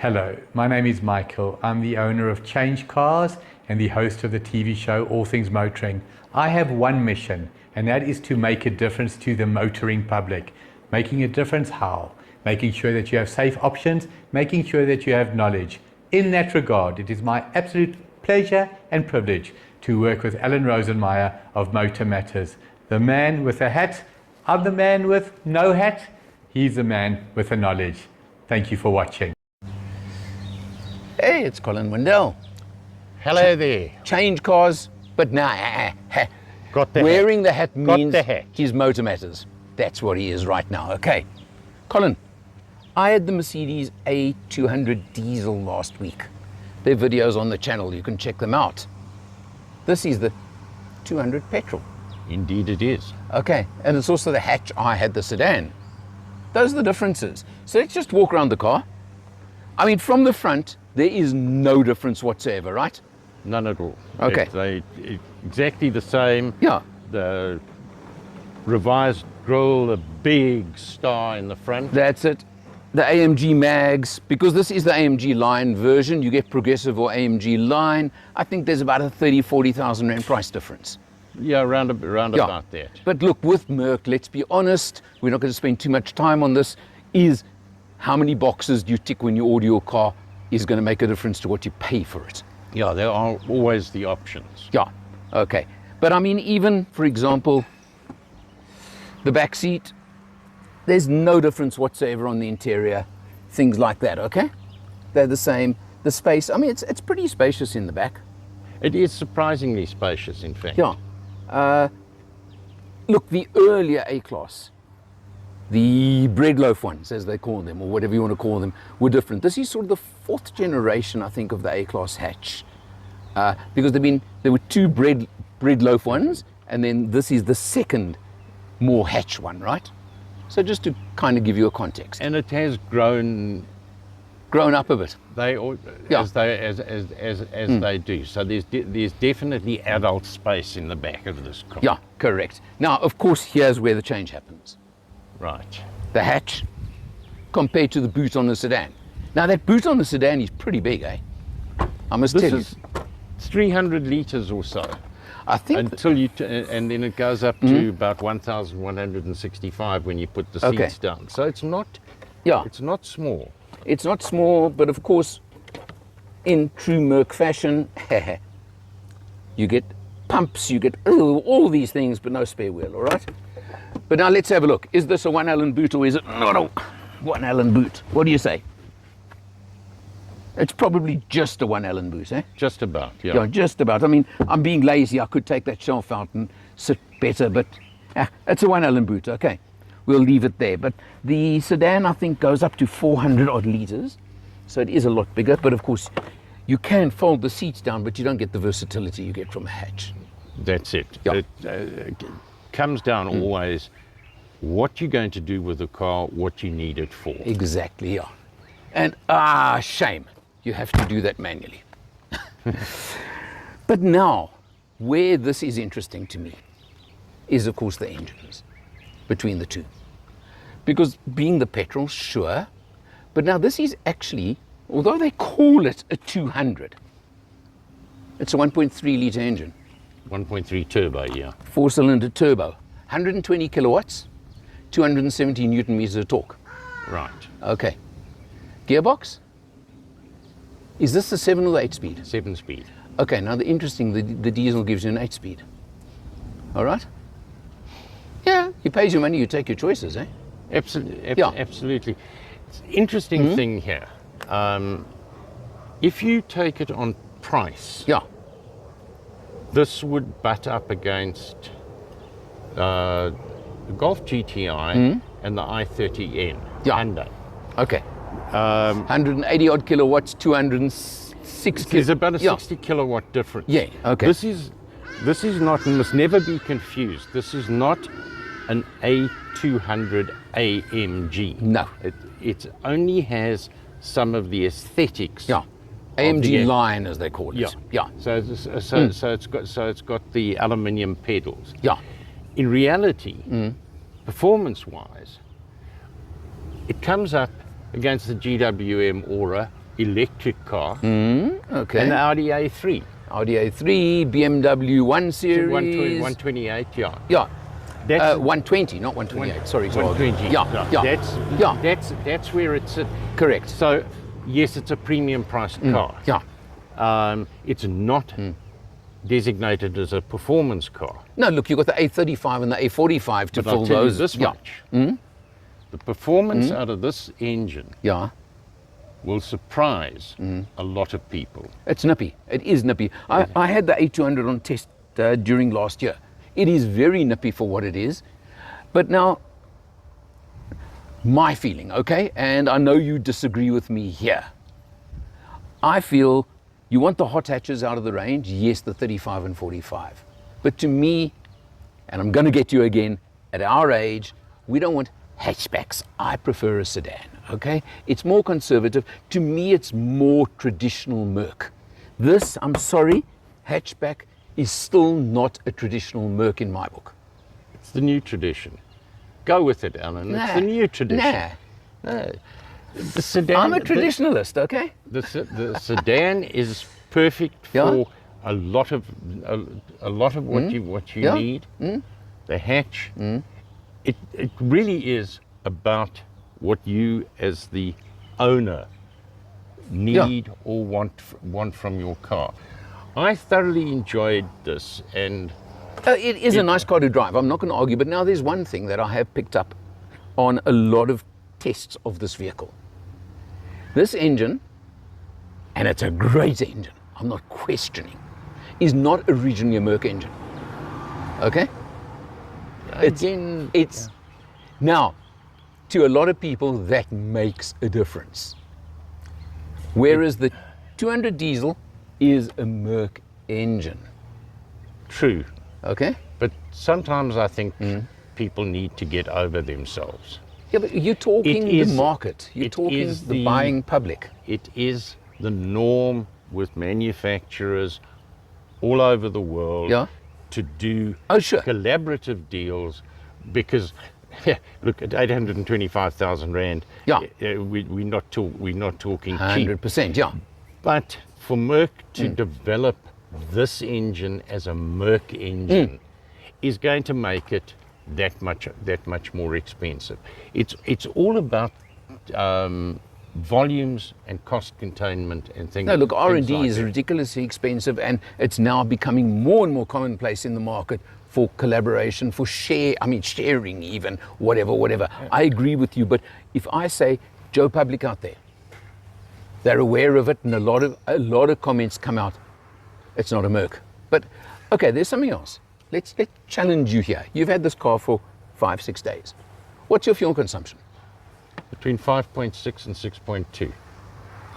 Hello, my name is Michael. I'm the owner of Change Cars and the host of the TV show All Things Motoring. I have one mission, and that is to make a difference to the motoring public. Making a difference how? Making sure that you have safe options, making sure that you have knowledge. In that regard, it is my absolute pleasure and privilege to work with Alan Rosenmeyer of Motor Matters. The man with a hat, I'm the man with no hat, he's the man with the knowledge. Thank you for watching. Hey, it's Colin Wendell. Hello there. Change cars, but nah. Got the Wearing hat. the hat means Got the hat. he's Motor Matters. That's what he is right now. Okay. Colin, I had the Mercedes A200 diesel last week. There are videos on the channel. You can check them out. This is the 200 petrol. Indeed it is. Okay. And it's also the hatch. I had the sedan. Those are the differences. So let's just walk around the car. I mean, from the front, there is no difference whatsoever, right? None at all. Okay. They exactly the same. Yeah. The revised grille, the big star in the front. That's it. The AMG mags, because this is the AMG line version, you get progressive or AMG line. I think there's about a 40,000 rand price difference. Yeah, round about that. But look, with Merc, let's be honest, we're not going to spend too much time on this, is how many boxes do you tick when you order your car is going to make a difference to what you pay for it. Yeah, there are always the options. Yeah, okay. But I mean, even, for example, the back seat, there's no difference whatsoever on the interior, things like that, okay? They're the same. The space, I mean, it's pretty spacious in the back. It is surprisingly spacious, in fact. Yeah. Look, the earlier A-Class, the bread loaf ones, as they call them, or whatever you want to call them, were different. This is sort of the fourth generation, I think, of the A-Class hatch. Because there were two bread loaf ones, and then this is the second more hatch one, right? So just to kind of give you a context. And it has grown Up a bit. As they do. So there's definitely adult space in the back of this car. Yeah, correct. Now, of course, here's where the change happens. Right. The hatch compared to the boot on the sedan. Now, that boot on the sedan is pretty big, eh? I must tell you. This is 300 litres or so. I think until and then it goes up to about 1,165 when you put the seats down. So it's not small. It's not small, but of course, in true Merc fashion, you get pumps, you get all these things, but no spare wheel, all right? But now let's have a look. Is this a one Allen boot or is it not a one Allen boot? What do you say? It's probably just a one Allen boot, eh? Just about, yeah. Yeah, just about. I mean, I'm being lazy. I could take that shelf out and sit better, but it's a one Allen boot, okay. We'll leave it there. But the sedan, I think, goes up to 400 odd litres. So it is a lot bigger. But of course, you can fold the seats down, but you don't get the versatility you get from a hatch. That's it. Yeah. It comes down always what you're going to do with the car, what you need it for. Exactly, yeah. And shame. You have to do that manually. But now, where this is interesting to me is, of course, the engines between the two. Because being the petrol, sure, but now this is actually, although they call it a 200, it's a 1.3 litre engine. 1.3 turbo, yeah. 4-cylinder turbo, 120 kilowatts, 270 newton meters of torque. Right. Okay. Gearbox? Is this the 7 or the 8-speed? 7-speed. Okay, now the diesel gives you an 8-speed. All right? Yeah, you pay your money, you take your choices, eh? Absolutely. It's an interesting thing here. If you take it on price, this would butt up against the Golf GTI and the i30N. Hyundai. Okay. 180 odd kilowatts, 206. There's about a 60 kilowatt difference. Yeah. Okay. This is not, and must never be confused. This is not an A200 AMG. No. It only has some of the aesthetics. Yeah. AMG line, as they call it. Yeah. So it's got the aluminium pedals. Yeah. In reality, performance-wise, it comes up against the GWM Aura electric car, Okay. and the Audi A3. Audi A3, BMW 1 Series. 128, yeah. Yeah. That's 120, not 128. Sorry. 120. Yeah. That's where it's at. Correct. So, yes, it's a premium priced car. Yeah. It's not designated as a performance car. No, look, you've got the A35 and the A45 to But I'll fill tell you those. this much. The performance out of this engine Yeah. will surprise a lot of people. It's nippy. It is nippy. I had the A200 on test during last year. It is very nippy for what it is. But now, my feeling, okay, and I know you disagree with me here. I feel you want the hot hatches out of the range, yes, the 35 and 45. But to me, and I'm going to get you again, at our age, we don't want hatchbacks. I prefer a sedan, okay? It's more conservative. To me, it's more traditional Merc. This, I'm sorry, hatchback is still not a traditional Merc in my book. It's the new tradition. Go with it, Alan. It's the new tradition. No. The sedan. I'm a traditionalist, okay? The sedan is perfect for a lot of what you need. The hatch. It really is about what you as the owner need or want from your car. I thoroughly enjoyed this, and it is a nice car to drive. I'm not going to argue, but now there's one thing that I have picked up on a lot of tests of this vehicle. This engine, and it's a great engine, I'm not questioning, is not originally a Merc engine. Okay? It's now, to a lot of people, that makes a difference. Whereas the 200 diesel is a Merc engine. True. Okay? But sometimes I think people need to get over themselves. Yeah, but you're talking the market. You're talking the buying public. It is the norm with manufacturers all over the world to do collaborative deals, because look, at 825,000 Rand, we're not talking 100%, cheap. But for Merc to develop this engine as a Merc engine is going to make it that much more expensive. It's all about volumes and cost containment and things. No, look, R&D like is that. ridiculously expensive, and it's now becoming more and more commonplace in the market for collaboration, for sharing even, whatever. I agree with you, but if I say Joe Public out there, they're aware of it, and a lot of comments come out, it's not a Merc. But okay, there's something else. Let's challenge you here. You've had this car for 5-6 days. What's your fuel consumption? Between 5.6 and 6.2.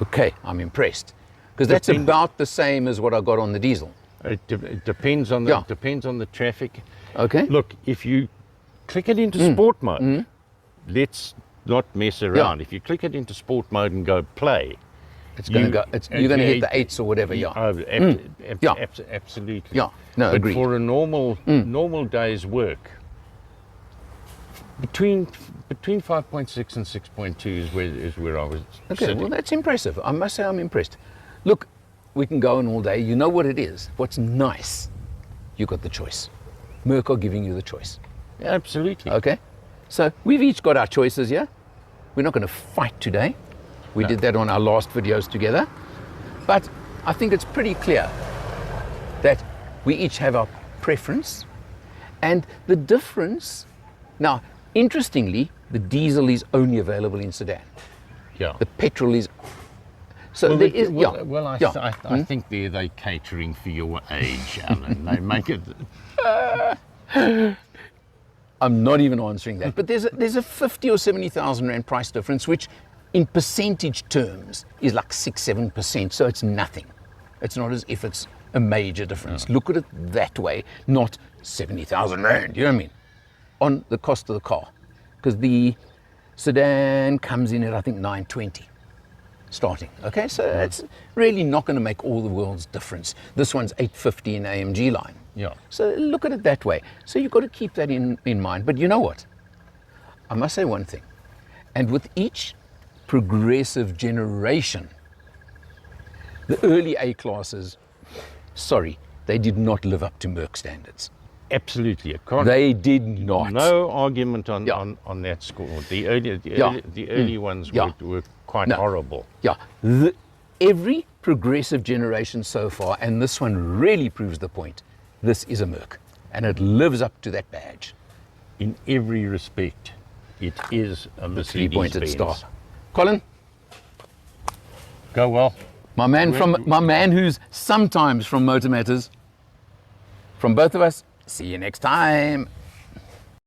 Okay, I'm impressed, because that's about the same as what I got on the diesel. It depends on the traffic. Okay. Look, if you click it into sport mode, let's not mess around. If you click it into sport mode and go play, it's going to go. You're going to hit the 8s or whatever. Absolutely. Yeah. No, but agreed. for a normal day's work, between 5.6 and 6.2 is where I was. Okay. sitting. Well, that's impressive. I must say, I'm impressed. Look, we can go on all day. You know what it is. What's nice? You got the choice. Merc are giving you the choice. Absolutely. Okay. So we've each got our choices here. We're not going to fight today. We did that on our last videos together. But I think it's pretty clear that we each have our preference. And the difference, now, interestingly, the diesel is only available in Sedan. Yeah. The petrol is. So Well, there they- is. well, well, I yeah. I think they're catering for your age, Alan. They make it. I'm not even answering that. But there's a 50 or 70,000 Rand price difference, which in percentage terms is like 6-7%. So it's nothing. It's not as if it's a major difference. Look at it that way, not 70,000 Rand, you know what I mean? On the cost of the car. Because the sedan comes in at, I think, 920 starting. Okay, so it's really not going to make all the world's difference. This one's 850 in AMG line. Yeah. So look at it that way. So you've got to keep that in mind. But you know what? I must say one thing. And with each progressive generation, The early A classes, sorry, they did not live up to Merc standards. Absolutely. I can't, They did not. no argument on, Yeah. on that score. The early, Yeah. the early ones Yeah. were quite No. horrible. Yeah, every progressive generation so far, and this one really proves the point, this is a Merc, and it lives up to that badge. In every respect, it is a Three-pointed Mercedes-Benz. star. Colin, Go well. my man who's sometimes from Motor Matters, from both of us, see you next time.